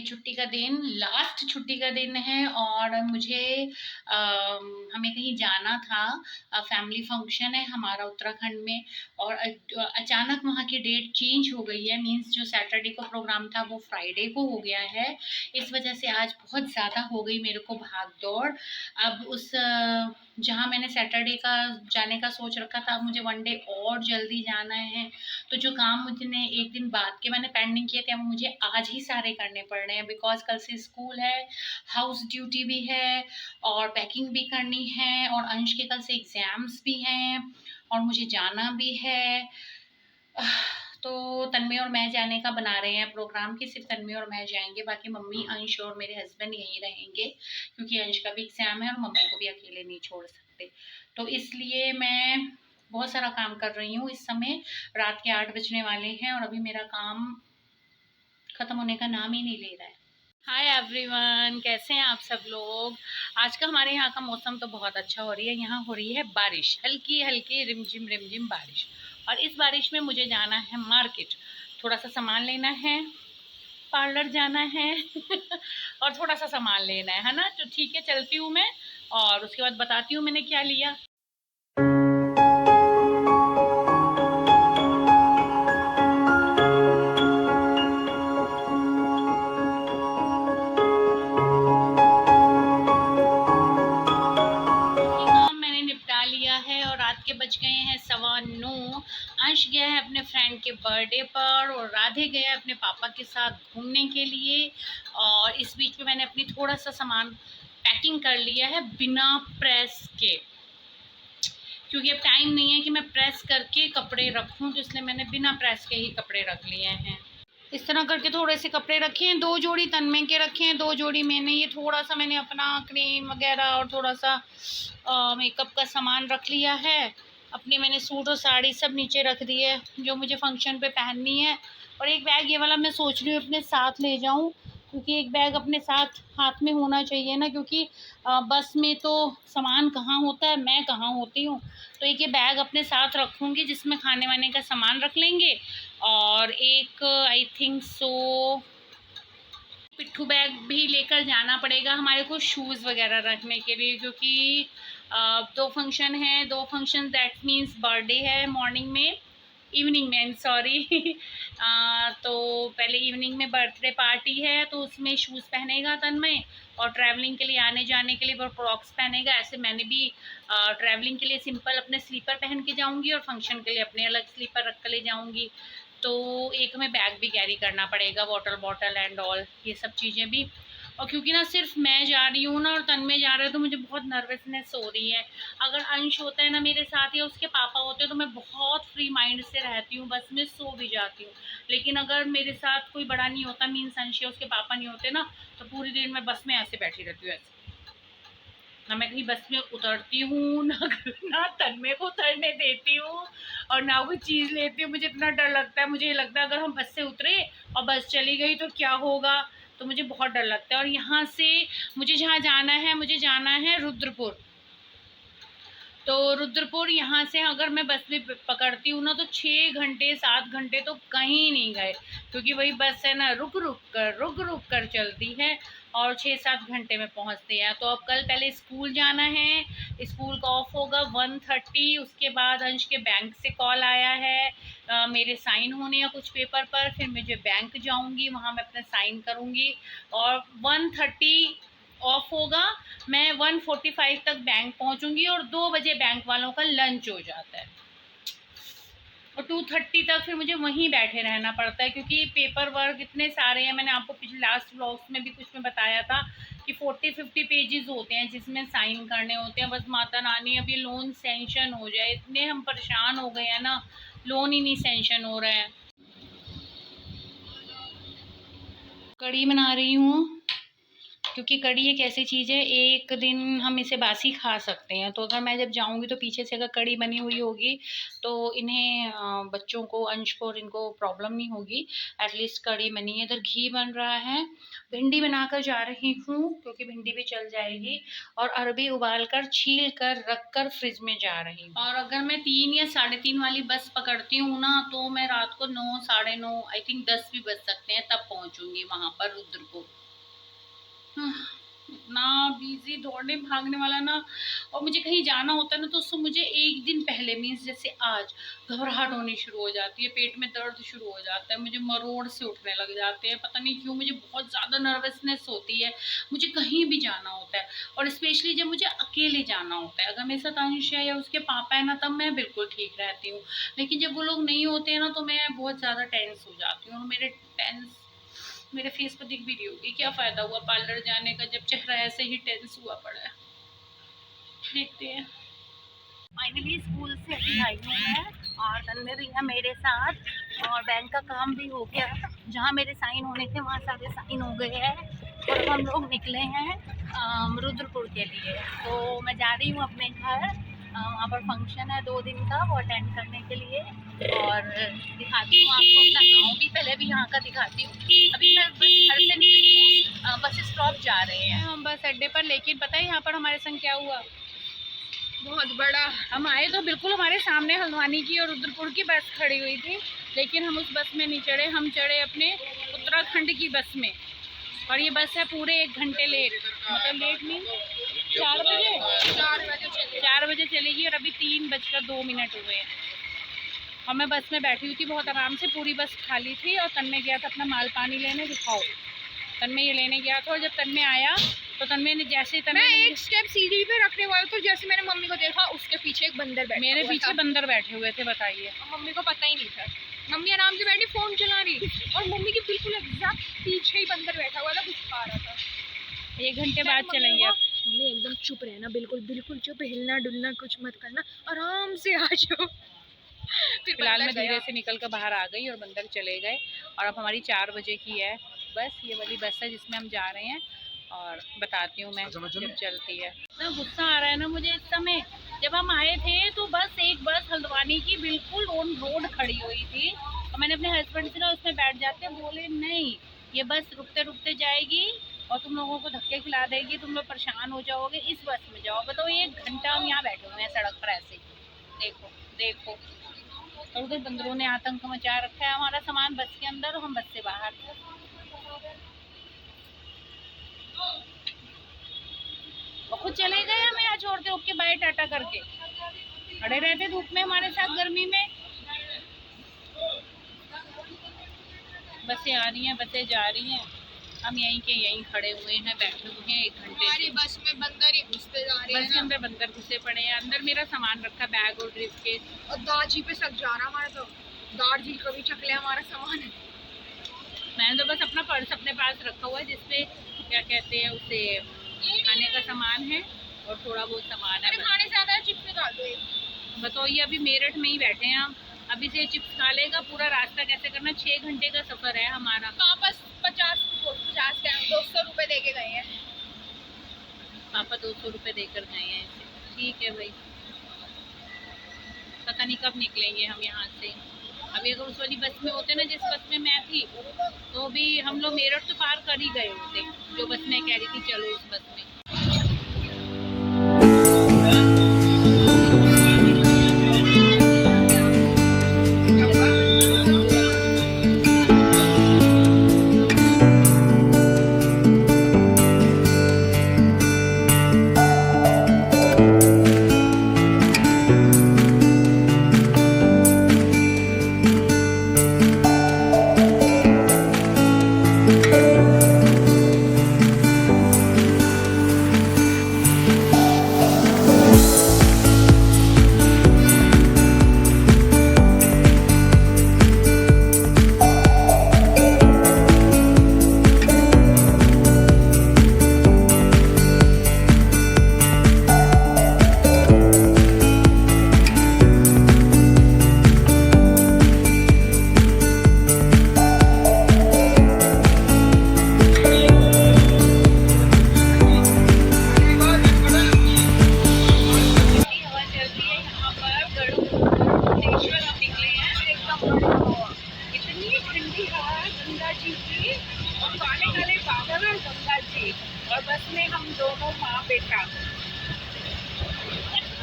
छुट्टी का दिन, लास्ट छुट्टी का दिन है और मुझे हमें कहीं जाना था। फैमिली फंक्शन है हमारा उत्तराखंड में और अचानक वहाँ की डेट चेंज हो गई है। मीन्स जो सैटरडे को प्रोग्राम था वो फ्राइडे को हो गया है। इस वजह से आज बहुत ज़्यादा हो गई मेरे को भाग दौड़। अब उस जहाँ मैंने सैटरडे का जाने का सोच रखा था, मुझे वन डे और जल्दी जाना है। तो जो काम मुझे एक दिन बाद के मैंने पेंडिंग किए थे, वो मुझे आज ही सारे करने पड़ रहे हैं। बिकॉज कल से स्कूल है, हाउस ड्यूटी भी है और पैकिंग भी करनी है और अंश के कल से एग्जाम्स भी हैं और मुझे जाना भी है। तो तन्मय और मैं जाने का बना रहे हैं प्रोग्राम कि सिर्फ तन्मय और मैं जाएंगे, बाकी मम्मी, अंश और मेरे हस्बैंड यहीं रहेंगे क्योंकि अंश का भी एग्जाम है और मम्मी को भी अकेले नहीं छोड़ सकते। तो इसलिए मैं बहुत सारा काम कर रही हूँ इस समय। रात के 8 बजने वाले हैं और अभी मेरा काम खत्म होने का नाम ही नहीं ले रहा है। हाय एवरीवन, कैसे हैं आप सब लोग। आज का हमारे यहाँ का मौसम तो बहुत अच्छा हो रही है। यहाँ हो रही है बारिश, हल्की हल्की रिमझिम बारिश। और इस बारिश में मुझे जाना है मार्केट, थोड़ा सा सामान लेना है, पार्लर जाना है और थोड़ा सा सामान लेना है ना। तो ठीक है, चलती हूँ मैं और उसके बाद बताती हूँ मैंने क्या लिया। लिया है और रात के बज गए हैं 9:15। अंश गया है अपने फ्रेंड के बर्थडे पर और राधे गया है अपने पापा के साथ घूमने के लिए। और इस बीच में मैंने अपनी थोड़ा सा सामान पैकिंग कर लिया है बिना प्रेस के, क्योंकि अब टाइम नहीं है कि मैं प्रेस करके कपड़े रखूं, तो इसलिए मैंने बिना प्रेस के ही कपड़े रख लिए हैं। इस तरह करके थोड़े से कपड़े रखे हैं, 2 जोड़ी तन्मय के रखे हैं, 2 जोड़ी मैंने। ये थोड़ा सा मैंने अपना क्रीम वगैरह और थोड़ा सा मेकअप का सामान रख लिया है। अपने मैंने सूट और साड़ी सब नीचे रख दी है जो मुझे फंक्शन पे पहननी है। और एक बैग ये वाला मैं सोच रही हूँ अपने साथ ले जाऊँ, क्योंकि एक बैग अपने साथ हाथ में होना चाहिए ना, क्योंकि बस में तो सामान कहाँ होता है, मैं कहाँ होती हूँ। तो एक ये बैग अपने साथ रखूँगी जिसमें खाने वाने का सामान रख लेंगे। और एक आई थिंक सो पिट्ठू बैग भी लेकर जाना पड़ेगा हमारे को शूज़ वगैरह रखने के लिए, क्योंकि 2 फंक्शन है, 2 फंक्शन दैट मीन्स बर्थडे है मॉर्निंग में, इवनिंग में सॉरी तो पहले इवनिंग में बर्थडे पार्टी है, तो उसमें शूज़ पहनेगा तन्मय और ट्रैवलिंग के लिए आने जाने के लिए वो क्रॉक्स पहनेगा। ऐसे मैंने भी ट्रैवलिंग के लिए सिंपल अपने स्लीपर पहन के जाऊंगी और फंक्शन के लिए अपने अलग स्लीपर रख कर ले जाऊंगी। तो एक में बैग भी कैरी करना पड़ेगा, वाटर बॉटल एंड ऑल ये सब चीज़ें भी। और क्योंकि ना सिर्फ मैं जा रही हूँ ना और तन्मय जा रहे हो, तो मुझे बहुत नर्वसनेस हो रही है। अगर अंश होता है ना मेरे साथ या उसके पापा होते हैं तो मैं बहुत फ्री माइंड से रहती हूँ, बस में सो भी जाती हूँ। लेकिन अगर मेरे साथ कोई बड़ा नहीं होता, मीन्स अंश या उसके पापा नहीं होते ना, तो पूरी दिन मैं बस में ऐसे बैठी रहती हूँ, ऐसे ना मैं कहीं बस में उतरती हूँ ना तन्मय को उतरने देती हूँ और ना कोई चीज़ लेती हूँ। मुझे इतना डर लगता है, मुझे लगता है अगर हम बस से उतरे और बस चली गई तो क्या होगा, तो मुझे बहुत डर लगता है। और यहाँ से मुझे जहाँ जाना है, मुझे जाना है रुद्रपुर। तो रुद्रपुर यहाँ से अगर मैं बस भी पकड़ती हूँ ना तो 6 घंटे 7 घंटे तो कहीं नहीं गए, क्योंकि वही बस है ना रुक रुक कर चलती है और 6-7 घंटे में पहुँचते हैं। तो अब कल पहले स्कूल जाना है, स्कूल का ऑफ होगा 1:30। उसके बाद अंश के बैंक से कॉल आया है मेरे साइन होने या कुछ पेपर पर, फिर मुझे बैंक जाऊँगी, वहाँ मैं अपना साइन करूँगी और 1:30 ऑफ होगा। मैं 1:45 तक बैंक पहुंचूंगी और 2 बजे बैंक वालों का लंच हो जाता है और 2:30 तक फिर मुझे वहीं बैठे रहना पड़ता है, क्योंकि पेपर वर्क इतने सारे हैं। मैंने आपको पिछले लास्ट व्लॉग्स में भी कुछ में बताया था कि 40-50 पेजेस होते हैं जिसमें साइन करने होते हैं। बस माता रानी अब ये लोन सेंक्शन हो जाए, इतने हम परेशान हो गए हैं ना, लोन ही नहीं सेंक्शन हो रहा है। कढ़ी बना रही हूँ क्योंकि कड़ी एक ऐसी चीज़ है, एक दिन हम इसे बासी खा सकते हैं, तो अगर मैं जब जाऊंगी तो पीछे से अगर कड़ी बनी हुई होगी तो इन्हें बच्चों को, अंश को और इनको प्रॉब्लम नहीं होगी। एटलीस्ट कड़ी बनी है। इधर घी बन रहा है, भिंडी बनाकर जा रही हूँ क्योंकि भिंडी भी चल जाएगी, और अरबी उबाल कर छील कर रख कर फ्रिज में जा रही हूँ। और अगर मैं 3 या 3:30 वाली बस पकड़ती हूँ ना, तो मैं रात को 9, 9:30, आई थिंक 10 भी बज सकते हैं, तब पहुँचूंगी वहाँ पर रुद्रपुर। इतना बिजी दौड़ने भागने वाला ना, और मुझे कहीं जाना होता है ना तो उससे मुझे एक दिन पहले, मीन्स जैसे आज, घबराहट होनी शुरू हो जाती है, पेट में दर्द शुरू हो जाता है, मुझे मरोड़ से उठने लग जाते हैं, पता नहीं क्यों मुझे बहुत ज़्यादा नर्वसनेस होती है मुझे कहीं भी जाना होता है। और स्पेशली जब मुझे अकेले जाना होता है, अगर मेरे साथ अंश है या उसके पापा है ना, तब मैं बिल्कुल ठीक रहती हूँ, लेकिन जब वो लोग नहीं होते हैं ना तो मैं बहुत ज़्यादा टेंस हो जाती हूँ। और मेरे फेस पर दिख भी रही होगी, क्या फ़ायदा हुआ पार्लर जाने का जब चेहरा ऐसे ही टेंस हुआ पड़ा है। देखते हैं। फाइनली स्कूल से अभी आई हूँ मैं, और तन्मय भी है मेरे साथ, और बैंक का काम भी हो गया, जहाँ मेरे साइन होने थे वहाँ सारे साइन हो गए हैं, और हम लोग निकले हैं रुद्रपुर के लिए। तो मैं जा रही हूँ अपने घर, वहाँ पर फंक्शन है 2 दिन का, वो अटेंड करने के लिए, और दिखाती हूँ आपको अपना गाँव भी, पहले भी यहाँ का दिखाती हूँ। अभी मैं बस घर से निकली हूँ, बस स्टॉप जा रहे हैं हम बस अड्डे पर, लेकिन पता है यहाँ पर हमारे संग क्या हुआ, बहुत बड़ा, हम आए तो बिल्कुल हमारे सामने हल्द्वानी की और रुद्रपुर की बस खड़ी हुई थी, लेकिन हम उस बस में नहीं चढ़े, हम चढ़े अपने उत्तराखंड की बस में, और ये बस है पूरे 1 घंटे लेट, मतलब लेट नहीं, 4 बजे चलेगी, और अभी 3:02 हुए हैं। और मैं बस में बैठी हुई थी बहुत आराम से, पूरी बस खाली थी, और तन्मय गया था अपना माल पानी लेने, दिखाओ, तन्मय ये लेने गया था, और जब तन्मय आया तो तन्मय ने जैसे ही मैं एक स्टेप सीढ़ी पे रखने वाला तो जैसे मैंने मम्मी को देखा, उसके पीछे एक बंदर बैठा, मेरे पीछे बंदर बैठे हुए थे, बताइए। मम्मी को पता ही नहीं था, मम्मी आराम से बैठी फ़ोन चला रही, और मम्मी के बिल्कुल एग्जैक्ट पीछे ही बंदर बैठा हुआ था, कुछ खा रहा था। 1 घंटे बाद चलेंगे। मम्मी एकदम चुप रहना, बिल्कुल चुप, हिलना डुलना कुछ मत करना, आराम से आ जाओ। फिलहाल मैं धीरे से निकल कर बाहर आ गई और बंदर चले गए, और अब हमारी 4 बजे की है बस, ये वाली बस है जिसमें हम जा रहे हैं, और बताती हूँ मैं जब चलती है। इतना गुस्सा आ रहा है ना मुझे इस समय, जब हम आए थे तो एक बस हल्द्वानी की बिल्कुल ऑन रोड खड़ी हुई थी, और मैंने अपने हस्बैंड से ना उसमें बैठ जाते, बोले नहीं ये बस रुकते रुकते जाएगी और तुम लोगों को धक्के खिला देगी, तुम लोग परेशान हो जाओगे, इस बस में जाओ। बताओ 1 घंटा हम यहाँ बैठे हुए हैं सड़क पर ऐसे, देखो, और उधर बंदरों ने आतंक मचा रखा है, हमारा सामान बस के अंदर और हम बस से बाहर। और खुद चले गए हमें यहाँ छोड़ के, ओके बाय टाटा करके, खड़े रहते धूप में हमारे साथ गर्मी में। बसें आ रही हैं, बसें जा रही हैं, हम यहीं खड़े हुए हैं, बैठे हुए हैं 1 घंटे से। बस में बंदर ही घुसते जा रहे हैं, बस के अंदर बंदर घुसे पड़े हैं, अंदर मेरा सामान रखा, बैग और ड्रिप केस, और दाजी पे सब जा रहा हमारा, तो दाजी कभी चकले हमारा सामान है। मैंने तो बस अपना पर्स अपने पास रखा हुआ है, जिसपे क्या कहते हैं उसे, खाने का सामान है और थोड़ा बहुत सामान है। खाने से आता है चिप्स निकाल दो। बताओ, ये अभी मेरठ में ही बैठे हैं हम, अभी से चिप्स खा लेगा, पूरा रास्ता कैसे करना, 6 घंटे का सफर है हमारा। वापस 50 200 रुपये दे के गए हैं पापा, 200 रुपये देकर गए हैं। ठीक है भाई, पता नहीं कब निकलेंगे हम यहाँ से। अभी अगर उस वाली बस में होते ना जिस बस में मैं थी, तो भी हम लोग मेरठ तो पार कर ही गए होते, जो बस में कह रही थी चलो इस बस में।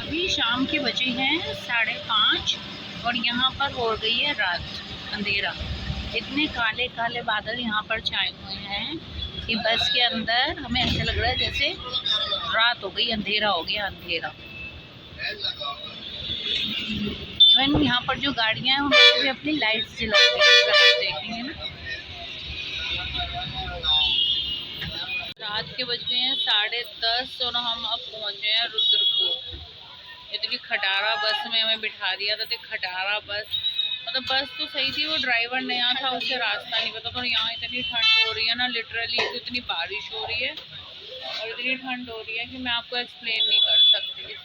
अभी शाम के बजे हैं 5:30 और यहाँ पर हो गई है रात, अंधेरा। इतने काले काले बादल यहाँ पर छाए हुए हैं कि बस के अंदर हमें ऐसा लग रहा है जैसे रात हो गई, अंधेरा हो गया, अंधेरा। इवन यहाँ पर जो गाड़ियाँ हैं उन्होंने भी अपनी लाइट्स जला दी है, देखेंगे ना। रात के बज गए हैं 10:30 और हम अब पहुँचे हैं रुद्रपुर। इतनी खटारा बस में हमें बिठा दिया था, तो खटारा बस, मतलब बस तो सही थी, वो ड्राइवर नया था, उसे रास्ता नहीं पता। पर यहाँ इतनी ठंड हो रही है ना, लिटरली तो इतनी बारिश हो रही है और इतनी ठंड हो रही है कि मैं आपको एक्सप्लेन नहीं कर सकती।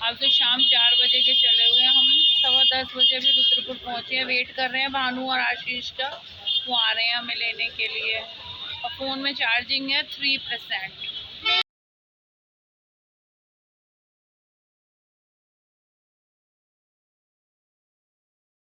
अब तो शाम 4 बजे के चले हुए हैं, हम 10:15 बजे भी रुद्रपुर पहुँचे हैं। वेट कर रहे हैं भानु और आशीष का, वो आ रहे हैं हमें लेने के लिए। और फ़ोन में चार्जिंग है 3%।